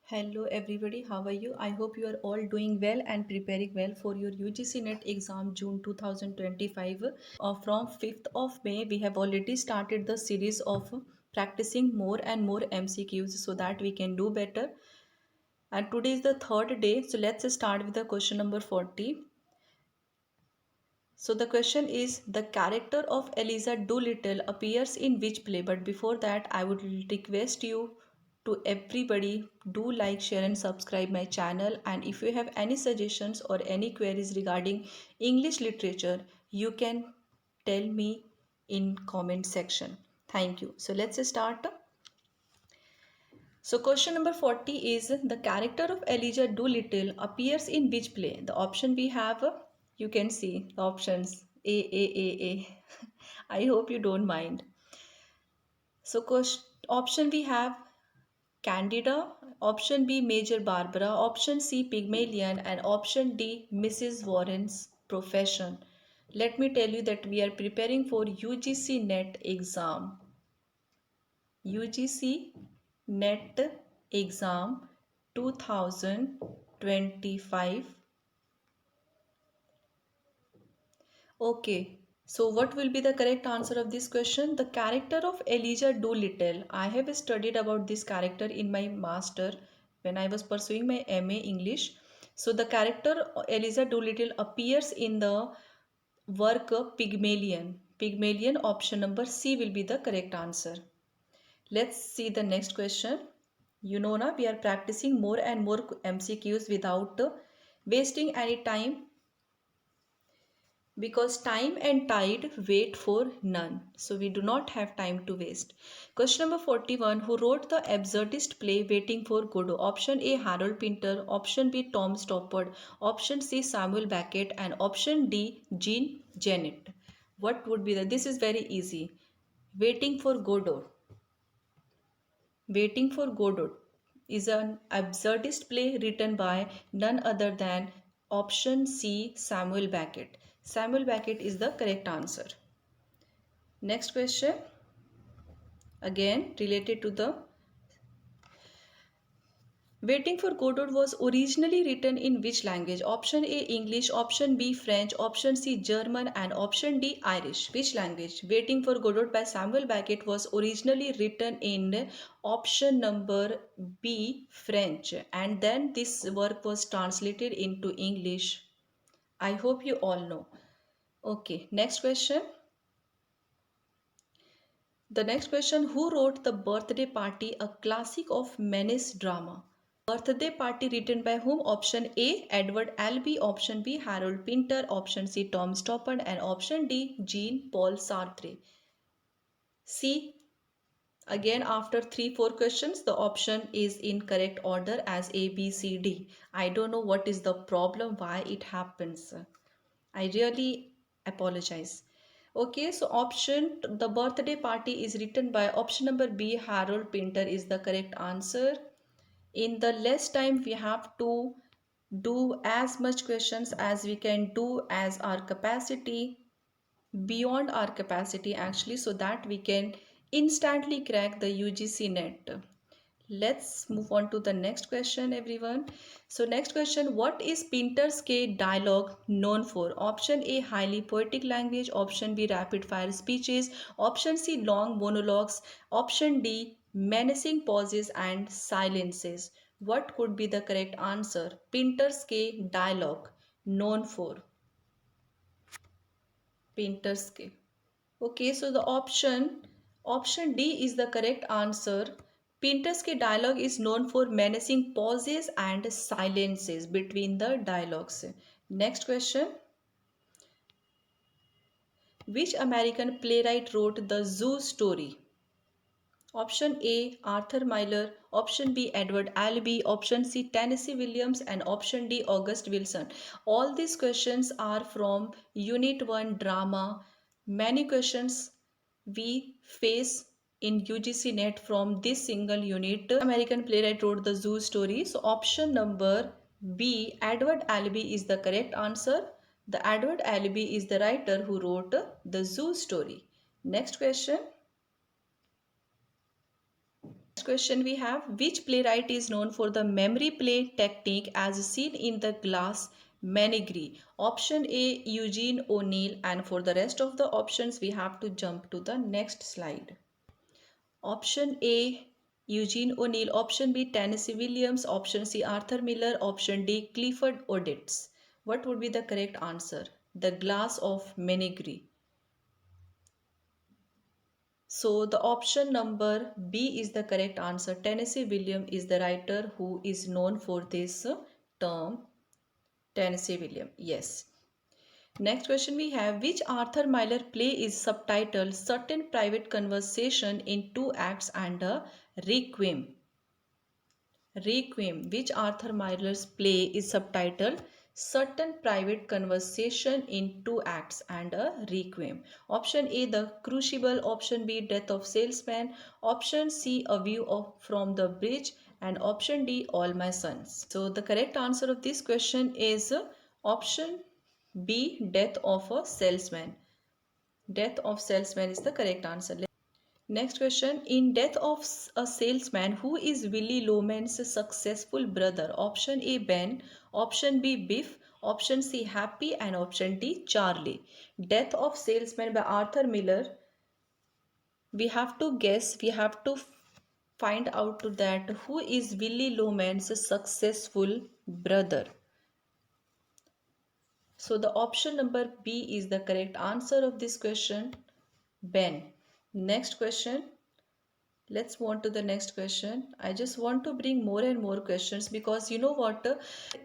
Hello everybody, how are you? I hope you are all doing well and preparing well for your UGC NET exam June 2025. From 5th of May, we have already started the series of practicing more and more MCQs so that we can do better. And today is the third day, so let's start with the question number 40. So the question is, the character of Eliza Doolittle appears in which play? But before that, I would request you to everybody, do like, share and subscribe my channel. And if you have any suggestions or any queries regarding English literature, you can tell me in comment section. Thank you. So let's start. So question number 40 is, the character of Elijah Doolittle appears in which play? The option we have, you can see the options A. I hope you don't mind. So option we have Candida, option B Major Barbara, option C Pygmalion and option D Mrs. Warren's Profession. Let me tell you that we are preparing for UGC NET exam. UGC NET exam 2025. Okay, so what will be the correct answer of this question? The character of Elijah Doolittle. I have studied about this character in my master when I was pursuing my MA English. So the character Elijah Doolittle appears in the work Pygmalion. Pygmalion, option number C will be the correct answer. Let's see the next question. You know na, we are practicing more and more MCQs without wasting any time, because time and tide wait for none. So we do not have time to waste. Question number 41. Who wrote the absurdist play Waiting for Godot? Option A Harold Pinter, option B Tom Stoppard, option C Samuel Beckett and option D Jean Genet. What would be the? This is very easy. Waiting for Godot. Waiting for Godot is an absurdist play written by none other than option C Samuel Beckett. Samuel Beckett is the correct answer. Next question, again related to the Waiting for Godot was originally written in which language? Option A English, option B French, option C German and option D Irish. Which language? Waiting for Godot by Samuel Beckett was originally written in option number B French, and then this work was translated into English. I hope you all know. Okay, next question. The next question, who wrote The Birthday Party, a classic of menace drama? Birthday Party written by whom? Option A Edward Albee, option B Harold Pinter, option C Tom Stoppard and option D Jean-Paul Sartre. C. Again, after 3-4 questions, the option is in correct order as A, B, C, D. I don't know what is the problem, why it happens. I really apologize. Okay, so option The Birthday Party is written by option number B Harold Pinter is the correct answer. In the less time, we have to do as much questions as we can do as our capacity, beyond our capacity actually, so that we can instantly crack the UGC NET. Let's move on to the next question, everyone. So next question, what is Pinter's K dialogue known for? Option A highly poetic language, option B rapid fire speeches, option C long monologues, option D menacing pauses and silences. What could be the correct answer? Pinter's K dialogue known for. Pinter's K. Okay, so the option D is the correct answer. Pinter's dialogue is known for menacing pauses and silences between the dialogues. Next question. Which American playwright wrote the Zoo story? Option A Arthur Miller, option B Edward Albee, option C Tennessee Williams and option D August Wilson. All these questions are from Unit 1 Drama. Many questions we face in UGC NET from this single unit. American playwright wrote the Zoo story. So option number B Edward Albee is the correct answer. The Edward Albee is the writer who wrote the Zoo story. Next question. Next question we have, which playwright is known for the memory play technique as seen in the glass Menagerie? Option A, Eugene O'Neill, and for the rest of the options we have to jump to the next slide. Option A, Eugene O'Neill. Option B, Tennessee Williams. Option C, Arthur Miller. Option D, Clifford Odets. What would be the correct answer? The glass of Menagerie. So the option number B is the correct answer. Tennessee Williams is the writer who is known for this term. Tennessee Williams. Yes. Next question we have, which Arthur Miller play is subtitled Certain Private Conversation in Two Acts and a Requiem? Requiem. Which Arthur Miller's play is subtitled Certain Private Conversation in Two Acts and a Requiem? Option A, The Crucible. Option B, Death of Salesman. Option C, A View from the Bridge. And option D, All My Sons. So the correct answer of this question is option B, Death of a Salesman. Death of Salesman is the correct answer. Next question. In Death of a Salesman, who is Willy Loman's successful brother? Option A, Ben. Option B, Biff. Option C, Happy. And option D, Charlie. Death of Salesman by Arthur Miller. We have to guess. We have to find out that who is Willy Loman's successful brother. So the option number B is the correct answer of this question. Ben. Next question. Let's move on to the next question. I just want to bring more and more questions because you know what?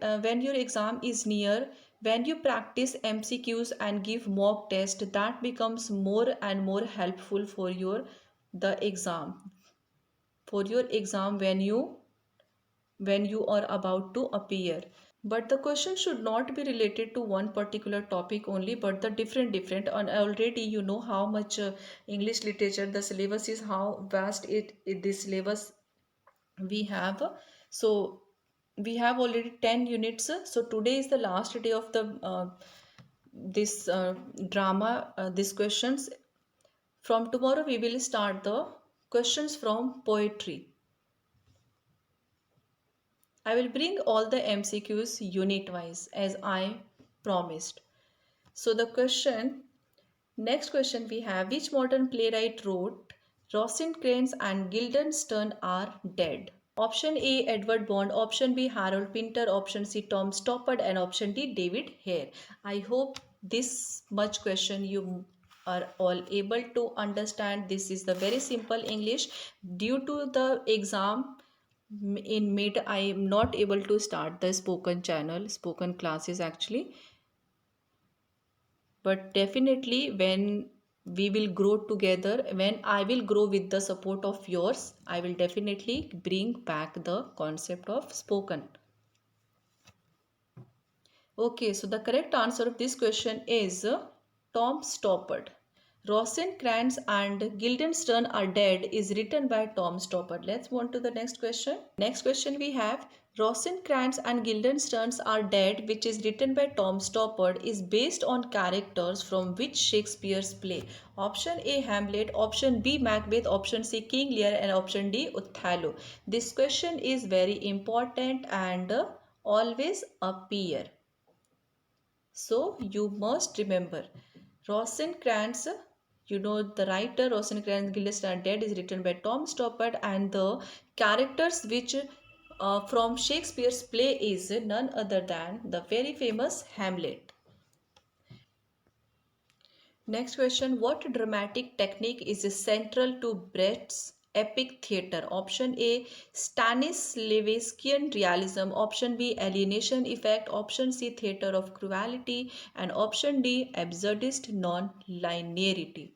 When your exam is near, when you practice MCQs and give mock test, that becomes more and more helpful for your the exam. For your exam when you are about to appear. But the question should not be related to one particular topic only, but the different and already you know how much English literature, the syllabus is, how vast this syllabus we have. So we have already 10 units. So today is the last day of the this drama, these questions. From tomorrow we will start the questions from poetry. I will bring all the MCQs unit wise as I promised. So the next question we have, which modern playwright wrote Rosencrantz and Guildenstern are dead? Option A, Edward Bond. Option B, Harold Pinter. Option C, Tom Stoppard. And option D, David Hare. I hope this much question you are all able to understand. This is the very simple English. Due to the exam in mid, I am not able to start the spoken classes actually. But definitely when we will grow together, when I will grow with the support of yours, I will definitely bring back the concept of spoken. Okay, so the correct answer of this question is Tom Stoppard. Rosencrantz and Guildenstern are dead is written by Tom Stoppard. Let's move on to the next question. Next question we have, Rosencrantz and Guildenstern are dead, which is written by Tom Stoppard, is based on characters from which Shakespeare's play? Option A, Hamlet. Option B, Macbeth. Option C, King Lear. And option D, Othello. This question is very important and always appear. So you must remember Rosencrantz, you know the writer Rosencrantz Guildenstern are dead is written by Tom Stoppard, and the characters which from Shakespeare's play is none other than the very famous Hamlet. Next question, what dramatic technique is central to Brecht's epic theatre? Option A, Stanislavskian realism. Option B, alienation effect. Option C, theatre of cruelty. And option D, absurdist non-linearity.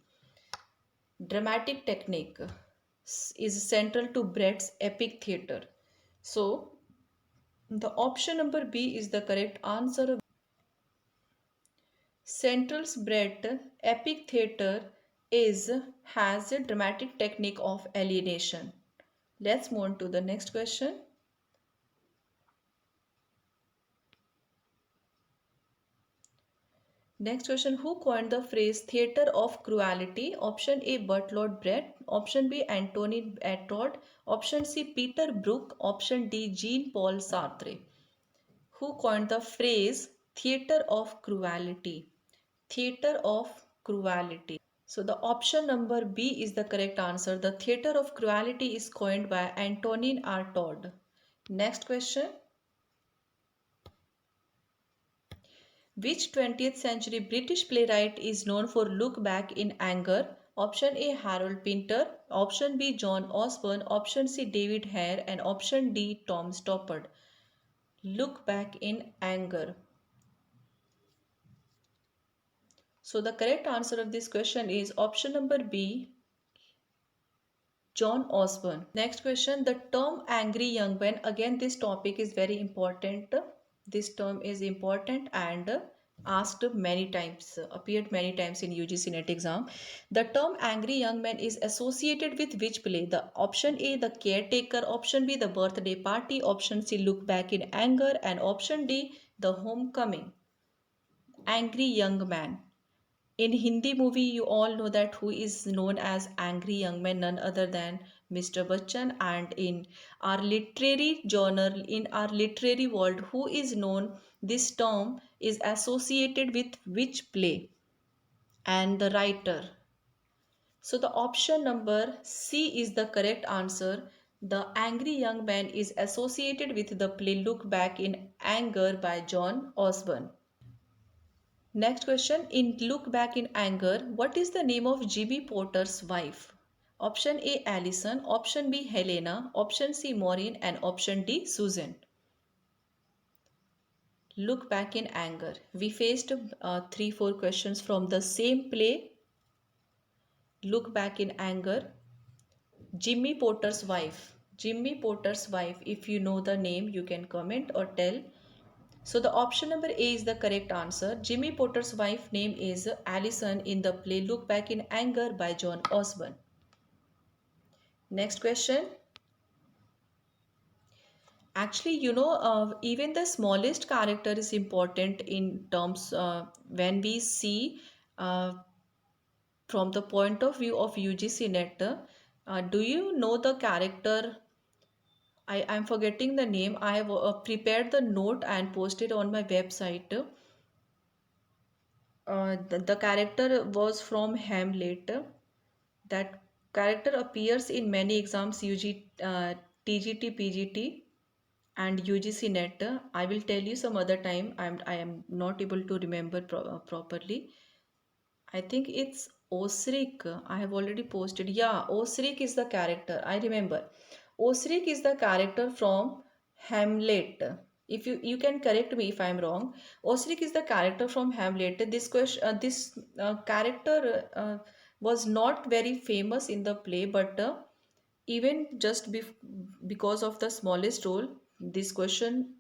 Dramatic technique is central to Brecht's epic theatre. So, the option number B is the correct answer. Central's Brecht epic theatre has a dramatic technique of alienation. Let's move on to the next question. Next question, who coined the phrase theatre of cruelty? Option A, Bertolt Brecht. Option B, Antoine Artaud. Option C, Peter Brook. Option D, Jean-Paul Sartre. Who coined the phrase theatre of cruelty? Theatre of cruelty. So the option number B is the correct answer. The theatre of cruelty is coined by Antonin Artaud. Next question. Which 20th century British playwright is known for Look Back in Anger? Option A, Harold Pinter. Option B, John Osborne. Option C, David Hare. And option D, Tom Stoppard. Look Back in Anger. So the correct answer of this question is option number B, John Osborne. Next question, the term angry young man. Again, this topic is very important. This term is important and asked many times, appeared many times in UGC NET exam. The term angry young man is associated with which play? The option A, the caretaker. Option B, the birthday party. Option C, look back in anger. And option D, the homecoming. Angry young man. In Hindi movie, you all know that who is known as angry young man, none other than Mr. Bachchan. And in our literary journal, in our literary world, who is known, this term is associated with which play and the writer. So the option number C is the correct answer. The angry young man is associated with the play Look Back in Anger by John Osborne. Next question, in Look Back in Anger, what is the name of Jimmy Potter's wife? Option A, Allison. Option B, Helena. Option C, Maureen. And option D, Susan. Look Back in Anger. We faced 3-4 questions from the same play. Look Back in Anger. Jimmy Potter's wife. Jimmy Potter's wife. If you know the name, you can comment or tell. So the option number A is the correct answer. Jimmy Potter's wife name is Allison in the play Look Back in Anger by John Osborne. Next question. Actually, even the smallest character is important in terms when we see from the point of view of UGC NET. Do you know the character? I'm forgetting the name. I have prepared the note and posted on my website. The character was from Hamlet. That character appears in many exams, TGT, PGT, and UGC NET. I will tell you some other time. I am not able to remember properly. I think it's Osric. I have already posted. Yeah, Osric is the character. I remember. Osric is the character from Hamlet. If you can correct me if I'm wrong. Osric is the character from Hamlet. This character was not very famous in the play, but even just because of the smallest role, this question,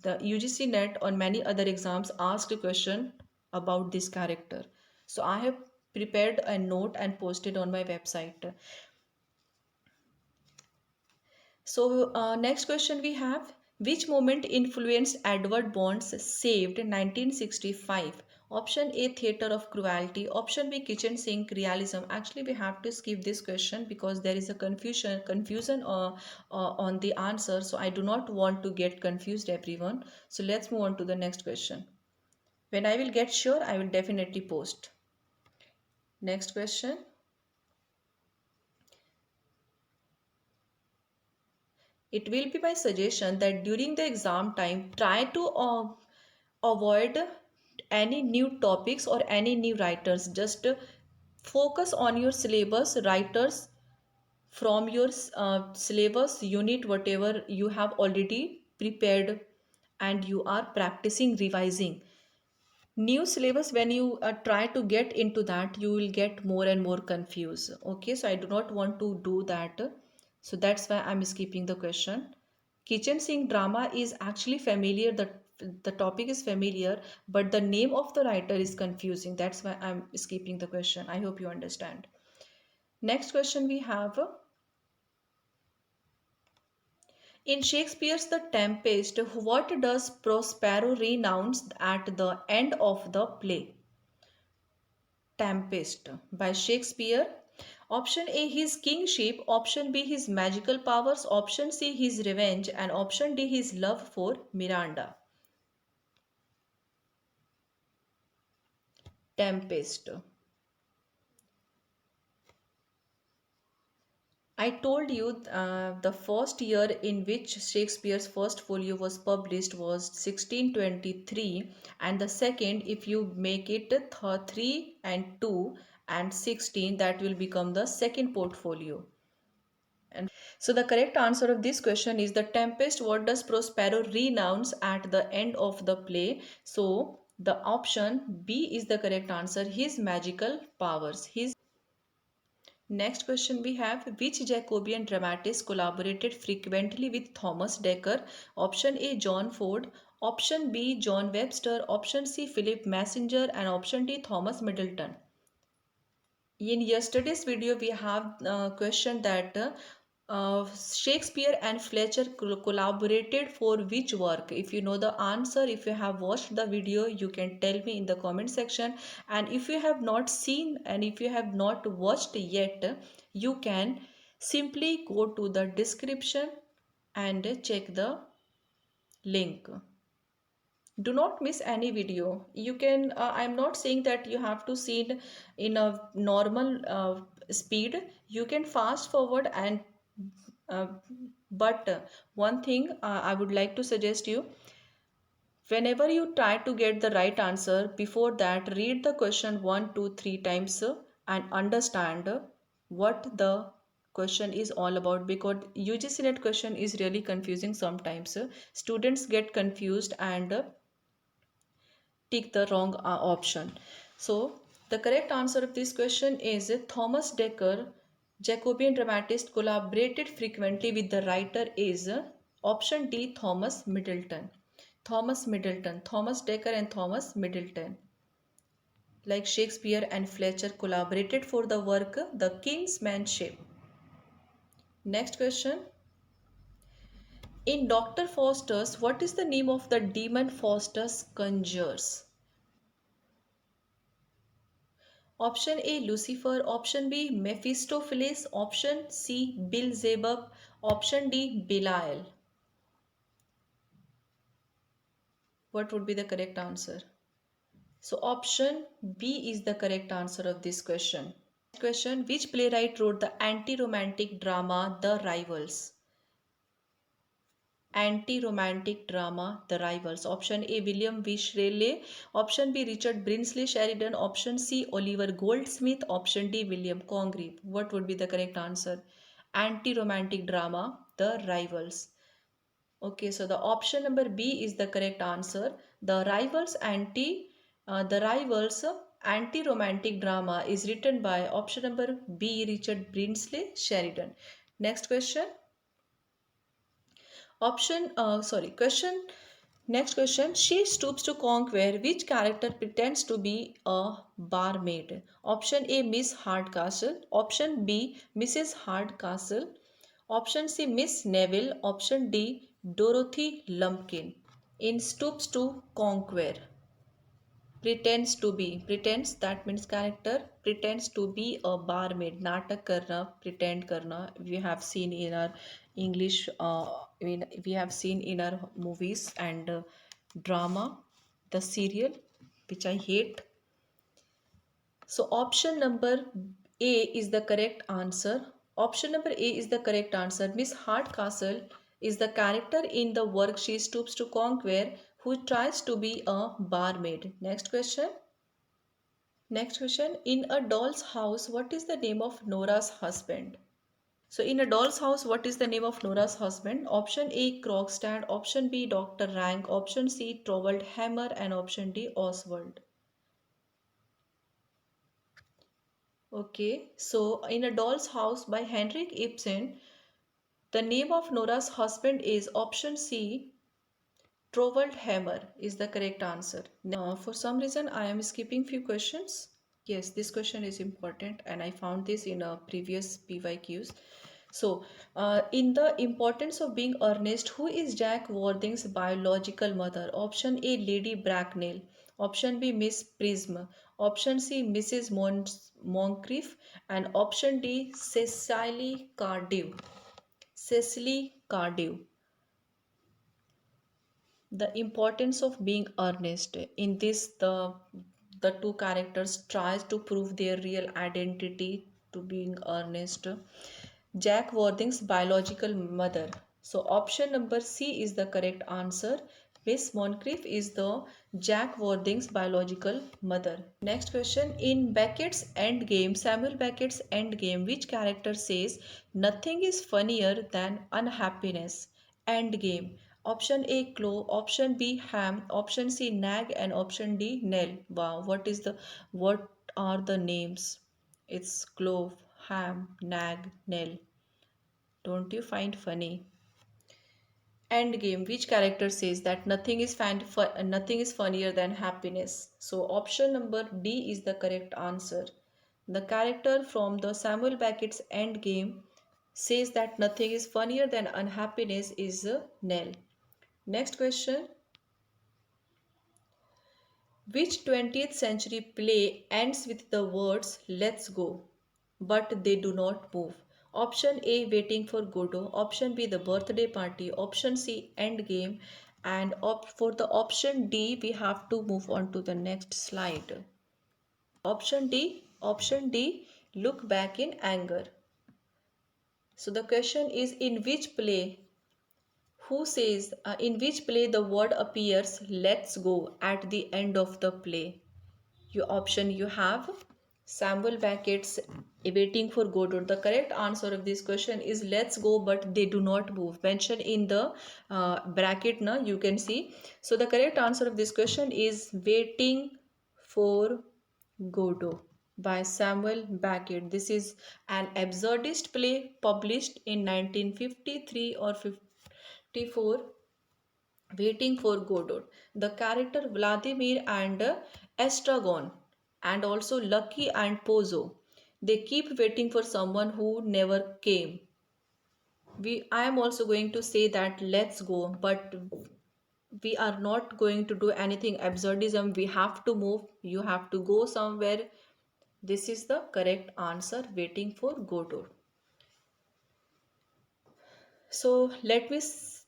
the UGC NET on many other exams asked a question about this character. So I have prepared a note and posted on my website. So next question we have, which moment influenced Edward Bond's Saved 1965? Option A, theater of cruelty. Option B, kitchen sink realism. Actually, we have to skip this question because there is a confusion on the answer. So I do not want to get confused everyone. So let's move on to the next question. When I will get sure, I will definitely post. Next question. It will be my suggestion that during the exam time, try to avoid any new topics or any new writers. Just focus on your syllabus, writers from your syllabus unit, whatever you have already prepared and you are practicing revising. New syllabus, when you try to get into that, you will get more and more confused. Okay, so I do not want to do that. So that's why I'm skipping the question. Kitchen sink drama is actually familiar. The topic is familiar, but the name of the writer is confusing. That's why I'm skipping the question. I hope you understand. Next question we have. In Shakespeare's The Tempest, what does Prospero renounce at the end of the play? Tempest by Shakespeare. Option A, his kingship. Option B, his magical powers. Option C, his revenge. And option D, his love for Miranda. Tempest. I told you the first year in which Shakespeare's first folio was published was 1623, and the second, if you make it 3 and 2 and 16, that will become the second portfolio. And so the correct answer of this question is The Tempest. What does Prospero renounce at the end of the play? So the option B is the correct answer. His magical powers. His Next question we have, which Jacobean dramatist collaborated frequently with Thomas Dekker? Option A, John Ford. Option B, John Webster. Option C, Philip Messenger. And option D, Thomas Middleton. In yesterday's video, we have question that Shakespeare and Fletcher collaborated for which work? If you know the answer, if you have watched the video, you can tell me in the comment section. And if you have not seen and if you have not watched yet, you can simply go to the description and check the link. Do not miss any video. You can I'm not saying that you have to see it in a normal speed. You can fast forward and uh, but one thing I would like to suggest you, whenever you try to get the right answer, before that read the question 1 2 3 times and understand what the question is all about, because UGC NET question is really confusing sometimes. Students get confused and tick the wrong option. So the correct answer of this question is Thomas Dekker, Jacobean dramatist, collaborated frequently with the writer is option D, Thomas Middleton. Thomas Middleton, Thomas Dekker and Thomas Middleton. Like Shakespeare and Fletcher collaborated for the work The King's Manship. Next question. In Dr. Faustus, what is the name of the demon Faustus conjures? Option A, Lucifer. Option B, Mephistopheles. Option C, Beelzebub. Option D, Belial. What would be the correct answer? So option B is the correct answer of this question. Next question, which playwright wrote the anti-romantic drama The Rivals? Anti-romantic drama The Rivals. Option A, William V. Shelley. Option B, Richard Brinsley Sheridan. Option C, Oliver Goldsmith. Option D, William Congreve. What would be the correct answer? Anti-romantic drama The Rivals. Okay, so the option number B is the correct answer. The Rivals anti-romantic drama is written by option number B, Richard Brinsley Sheridan. Next question. Question. Next question. She stoops to conquer. Which character pretends to be a barmaid? Option A, Miss Hardcastle. Option B, Mrs. Hardcastle. Option C, Miss Neville. Option D, Dorothy Lumpkin. In stoops to conquer. Pretends, that means character pretends to be a barmaid. Natak karna, pretend karna, we have seen in our English we have seen in our movies and drama, the serial which I hate. So option number A is the correct answer. Option number A is the correct answer. Miss Hardcastle is the character in the work She Stoops to Conquer, who tries to be a barmaid. Next question. Next question. In a doll's house, what is the name of Nora's husband? So in a doll's house, what is the name of Nora's husband? Option A, Krogstad. Option B, Dr. Rank. Option C, Torvald Hammer. And option D, Oswald. Okay, so in a doll's house by Henrik Ibsen, the name of Nora's husband is option C, Torvald Hammer is the correct answer. For some reason, I am skipping few questions. Yes, this question is important and I found this in a previous PYQs. So, in the importance of being earnest, who is Jack Worthing's biological mother? Option A, Lady Bracknell. Option B, Miss Prism. Option C, Mrs. Moncrief. And option D, Cecily Cardew. Cecily Cardew. The importance of being earnest. In this, the two characters tries to prove their real identity to being earnest. Jack Worthing's biological mother. So option number C is the correct answer. Miss Moncrief is the Jack Worthing's biological mother. Next question. In Beckett's Endgame, Samuel Beckett's Endgame, which character says nothing is funnier than unhappiness? Endgame. Option A, Chloe. Option B, Ham. Option C, Nag. And option D, Nell. Wow, what are the names? It's Clove, Ham, Nag, Nell. Don't you find funny? Endgame. Which character says that nothing is funnier than happiness? So option number D is the correct answer. The character from the Samuel Beckett's Endgame says that nothing is funnier than unhappiness is Nell. Next question. Which 20th century play ends with the words "Let's go," but they do not move? Option A, Waiting for Godot. Option B, The Birthday Party. Option C, Endgame. And for the option D, we have to move on to the next slide. Option D, Look Back in Anger. So the question is, in which play the word appears "Let's go" at the end of the play? You have Samuel Beckett's Waiting for Godot. The correct answer of this question is "Let's go, but they do not move." Mentioned in the bracket, na, you can see. So the correct answer of this question is Waiting for Godot by Samuel Beckett. This is an absurdist play published in 1953 or 54. Waiting for Godot. The character Vladimir and Estragon, and also Lucky and Pozo, they keep waiting for someone who never came. I am also going to say that let's go, but we are not going to do anything absurdism. We have to move. You have to go somewhere. This is the correct answer. Waiting for Godot. So let me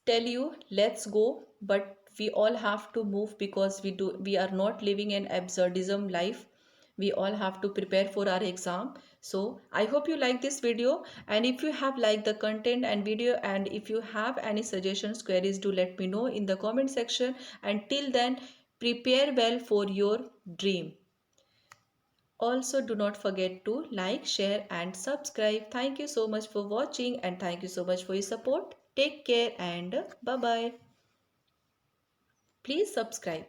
tell you, let's go, but we all have to move because we are not living an absurdism life. We all have to prepare for our exam. So I hope you like this video, and if you have liked the content and video, and if you have any suggestions, queries, do let me know in the comment section. Until then, prepare well for your dream. Also, do not forget to like, share and subscribe. Thank you so much for watching, and thank you so much for your support. Take care and bye bye. Please subscribe.